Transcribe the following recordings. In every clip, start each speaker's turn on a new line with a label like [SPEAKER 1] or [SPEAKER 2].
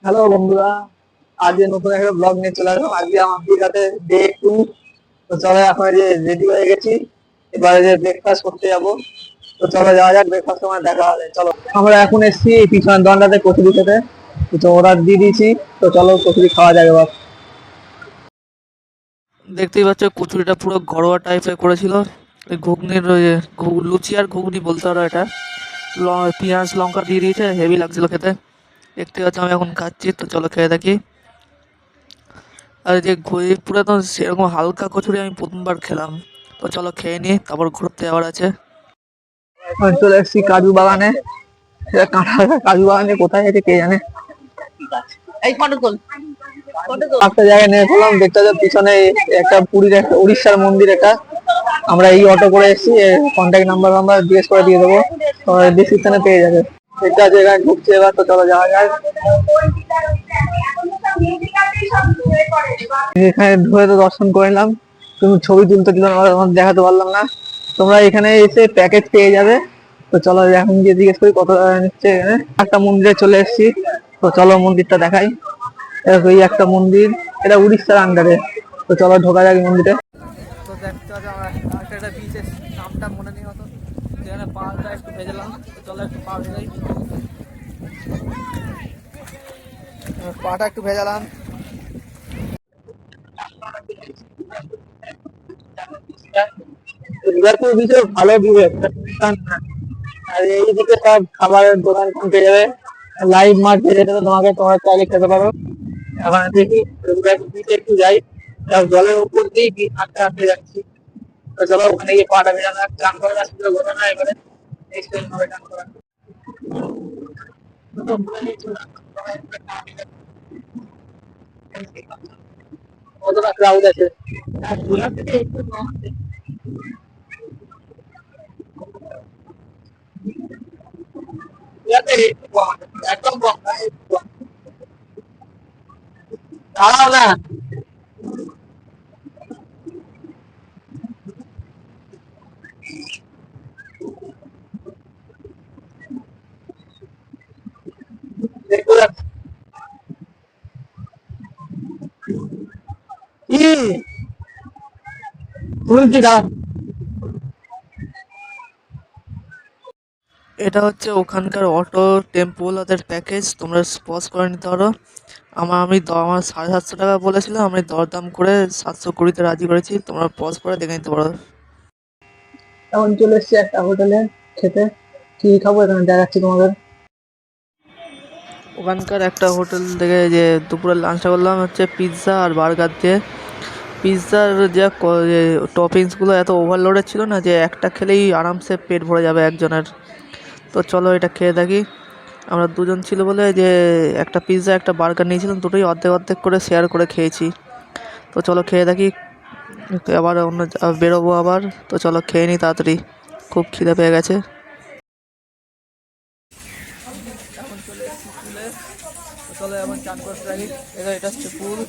[SPEAKER 1] Hello বন্ধুরা, আজকে নতুন একটা ব্লগ নিয়ে চলে আসলাম। আজকে আমার দীঘাতে ডে 2। তো চলো, এখন এই যে রেডি হয়ে গেছি, এবারে যে ব্রেকফাস্ট করতে যাবো। তো চলো যাওয়া যাক, ব্রেকফাস্ট সময় দেখা হবে। চলো, আমরা এখন এসেছি এই পিছনের দোকানটাতে কচুরি খেতে। তো অর্ডার দিয়ে দিয়েছি, তো চলো কচুরি খাওয়া যাবে। এবার
[SPEAKER 2] দেখতেই পাচ্ছ কচুরিটা পুরো ঘরোয়া টাইপের করেছিল। ওই ঘুগনির ওই লুচি আর ঘুগনি বলতে পারো এটা। পেঁয়াজ লঙ্কা দিয়ে দিয়েছে, হেভি লাগছিল খেতে। দেখতে পাচ্ছ আমি এখন খাচ্ছি, তো চলো খেয়ে দেখি। আর এই যে পুরো তো সেরকম হালকা কচুরি আমি প্রথমবার খেলাম। তো চলো খেয়ে নিই, তারপর ঘুরতে যাওয়ার আছে।
[SPEAKER 1] এখন চলে এসেছি কাজু বাগানে। এটা কাঁটা কাজু বাগানে কোথায় আছে কে জানে।
[SPEAKER 3] এই ফটো তোল, ফটো তোল।
[SPEAKER 1] একটা জায়গায় নিয়ে গেলাম, দেখতে যাচ্ছে পিছনে একটা পুরীর একটা উড়িষ্যার মন্দির। এটা আমরা এই অটো করে এসেছি, কন্ট্যাক্ট নাম্বার জিজ্ঞেস করে দিয়ে দেবো, তোমার ডিসক্রিপশনে পেয়ে যাবে। এটা জায়গায় ঢুকছে এবার, তো চলো যাওয়া যায়। এখানে ঢুকে তো দর্শন করে নিলাম, তুমি ছবি তুলতে দিলাম, তোমাদের দেখাতে পারলাম না। তোমরা এখানে এসে প্যাকেজ পেয়ে যাবে। তো চলো এখন গিয়ে জিজ্ঞেস করি কত টাকা নিচ্ছে। এখানে একটা মন্দিরে চলে এসেছি, তো চলো মন্দিরটা দেখাই। এই একটা মন্দির, এটা উড়িষ্যার আন্ডারে। তো চলো ঢোকা যাক মন্দিরে।
[SPEAKER 2] তো দেখতে পাচ্ছ আমরা একটা বিচের নামটা মনে নেই হতো, যেখানে পাটা একটু ভেজেলাম। তো চলো একটু পা ভেজাই, পাটা একটু ভেজালাম।
[SPEAKER 1] দুর্গাপুর বিচে ভালো ভিউ একটা। আর এইদিকে সব খাবারের দোকান পেয়ে যাবে, লাইভ মাছ ভেজে দেবে তোমাকে, তোমার চাইলে খেতে পারো। এখন দেখি দুর্গাপুর বিচে একটু যাই, তার জলের উপর দিয়ে হাঁটতে হাঁটতে যাচ্ছি। তো চলো ওখানে গিয়ে পাটা ভেজানো, চান করে না শুধু ঘটনা এবারে এক্সপ্লেন হবে চান করা। কতটা ক্রাউড আছে। একদম কম না, দাঁড়াও না। দেখতে যাচ্ছি কি শুনছি না।
[SPEAKER 2] এটা হচ্ছে ওখানকার অটো টেম্পো ওদের প্যাকেজ, তোমরা পজ করে নিতে পারো। আমার 750 টাকা বলেছিল, আমি দরদাম করে 720-তে রাজি করেছি। তোমরা পজ করে দেখে নিতে পারো।
[SPEAKER 1] এখন চলে এসেছি একটা হোটেলে খেতে। কি খাবো এখানে দেখাচ্ছি তোমাদের।
[SPEAKER 2] ওখানকার একটা হোটেল থেকে যে দুপুরের লাঞ্চটা করলাম হচ্ছে পিৎজা আর বার্গার দিয়ে। পিৎজার যে টপিংসগুলো এত ওভারলোডেড ছিল না, যে একটা খেলেই আরামসে পেট ভরে যাবে একজনের। তো চলো এটা খেয়ে দেখি। আমরা দুজন ছিল বলে যে একটা পিৎজা একটা বার্গার নিয়েছিলাম, দুটোই অর্ধেক অর্ধেক করে শেয়ার করে খেয়েছি। তো চলো খেয়ে দেখি, আবার বেরোবো আবার। তো চলো খেয়ে নিই তাড়াতাড়ি, খুব খিদে পেয়ে গেছে। এখন চলে এসেছি পুলে, তো চলো এখন চান করতে থাকি। এটা হচ্ছে পুল।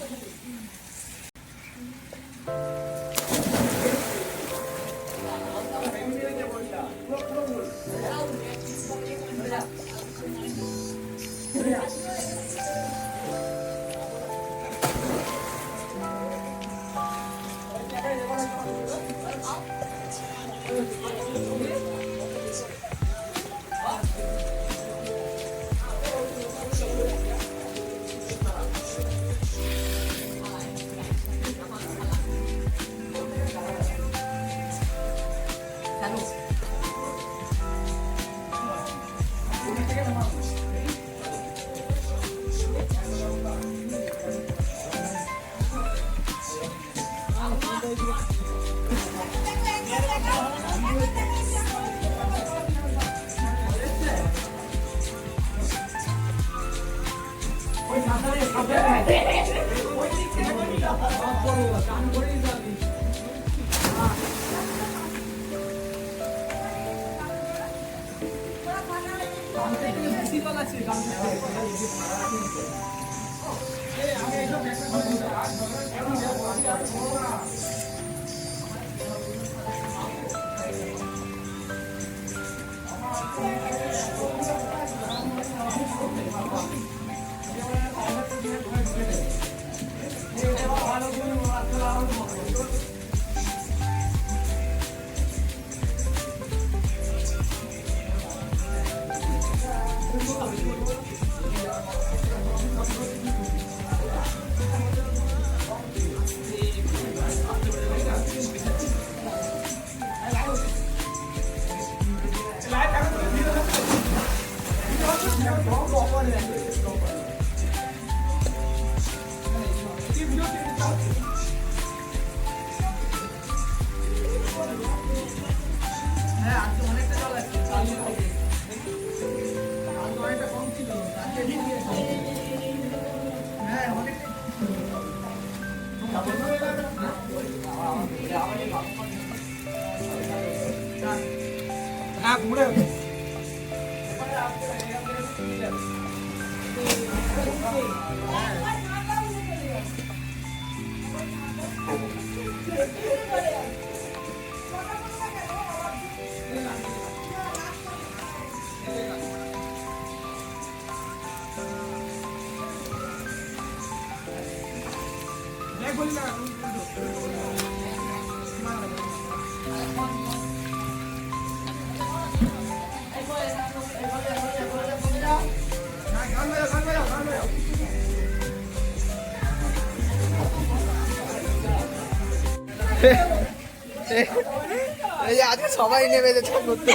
[SPEAKER 2] এই যে আজকে সবাই নেমে যাচ্ছে করতে।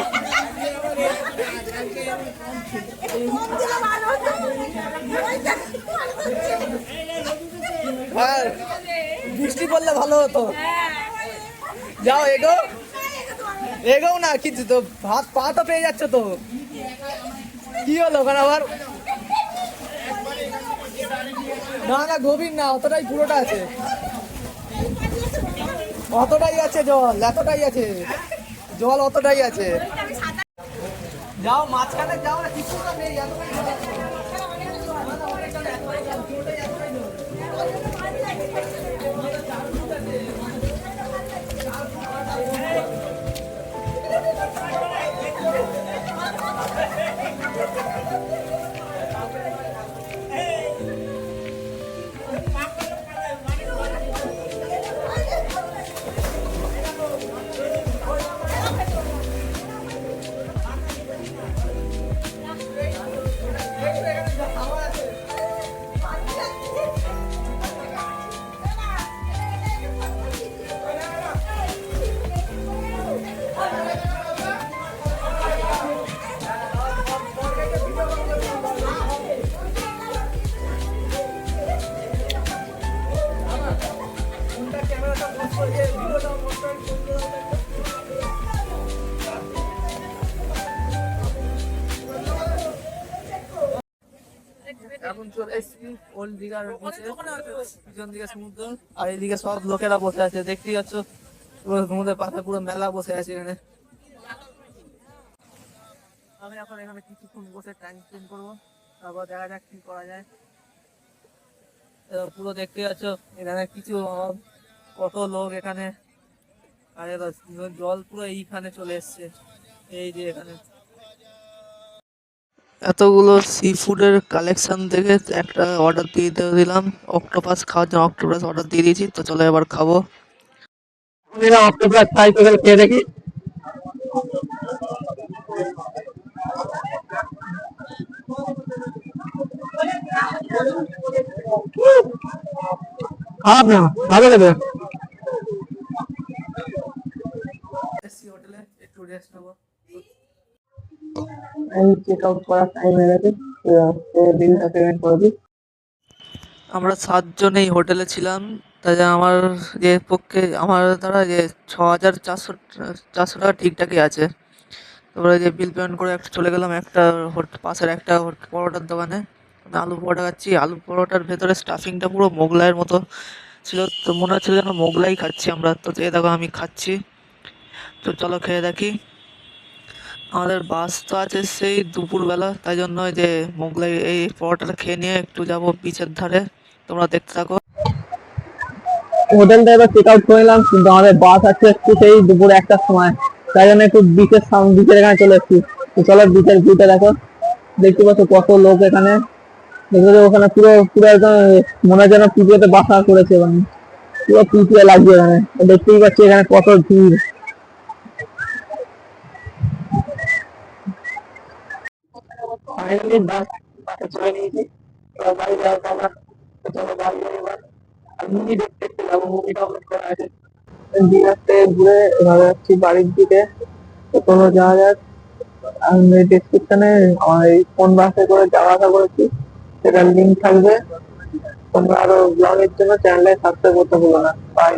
[SPEAKER 2] আর বৃষ্টি পড়লে ভালো হতো। যাও এগো এগোও না, কিছু তো হাত পা তো পেয়ে যাচ্ছে তো। কি হলো ওখানে আবার? না না গভীর না, অতটাই পুরোটা আছে, অতটাই আছে জল, এতটাই আছে জল, অতটাই আছে। যাও মাঝখানে যাও না, কিছু তো নেই, এতটাই জল আছে। এখন চলে এসেছি ওল্ড দীঘার বিচে, পিছন দিকে সমুদ্র আর এইদিকে সব লোকেরা বসে আছে, দেখতেই পাচ্ছ পুরো সমুদ্রের পাশে পুরো মেলা বসে আছে এখানে। আমি এখন এখানে কিছুক্ষণ বসে টাইম স্পেন্ড করবো, তারপর দেখা যাক কি করা যায়। পুরো দেখতে পাচ্ছ এখানে কিছু কত লোক এখানে, আর জল পুরো এইখানে চলে এসছে, এই যে এখানে এতগুলো সি ফুডের কালেকশন থেকে একটা অর্ডার দিয়ে দিলাম অক্টোপাস খাওয়ার জন্য। অক্টোপাস অর্ডার দিয়ে দিয়েছি, তো চলো এবার খাবো।
[SPEAKER 1] অক্টোপাস ফ্রাই করে খেয়ে দেখি। খারাপ না, ভালো লাগে।
[SPEAKER 2] হোটেলে একটু রেস্ট নেবো।
[SPEAKER 1] চেক আউট করার টাইম হয়ে গেছে, বিলটা পেমেন্ট করে দিই।
[SPEAKER 2] আমরা 7 জন এই হোটেলে ছিলাম, তাই আমার যে পক্ষে আমার দ্বারা যে 6,400 টাকা ঠিকঠাকই আছে। তারপরে যে বিল পেমেন্ট করে একটা চলে গেলাম একটা পাশের একটা পরোটার দোকানে। আমি আলু পরোটা খাচ্ছি, আলু পরোটার ভেতরে স্টাফিংটা পুরো মোগলাইয়ের মতো ছিল, তো মনে হচ্ছিল যেন মোগলাই খাচ্ছি আমরা। তো এই দেখো আমি খাচ্ছি, তো চলো খেয়ে দেখি। আমাদের বাস তো আছে সেই দুপুরবেলা, তাই জন্য যে মোগলাই এই পরোটাটা খেয়ে নিয়ে একটু যাবো বিচের ধারে, তোমরা দেখতে থাকো।
[SPEAKER 1] হোটেলটা এবার চেক আউট করে নিলাম, কিন্তু আমাদের বাস আছে একটু সেই দুপুর 1টার সময়, তাই জন্য একটু বিচের এখানে চলে এসেছি। তো চলো বিচের ভিউটা দেখো, দেখতে পাচ্ছ কত লোক এখানে। দেখো ওখানে পুরো পুরো একদম মনে হয় যেন পিপিএতে বাসা করেছে, মানে পুরো পিপিএ লাগছে এখানে। দেখতেই পাচ্ছি এখানে কত ভিড়। ফাইনালি বাসে চলে নিয়েছি, এবার বাড়ি যাওয়ার পালা। চলো বাড়ি যাই এবার। আর মুভি দেখতে যাবো, মুভি ডাউনলোড করা আছে। দীঘাতে ঘুরে এবার যাচ্ছি বাড়ির দিকে। তো চলো যাওয়া যাক। আমি ডেসক্রিপশনে আমার এই কোন বাসে করে যাওয়া আসা করেছি সেটার লিঙ্ক থাকবে, তোমরা আরো ব্লগের জন্য চ্যানেলে সাবস্ক্রাইব করতে ভুলো না। বাই।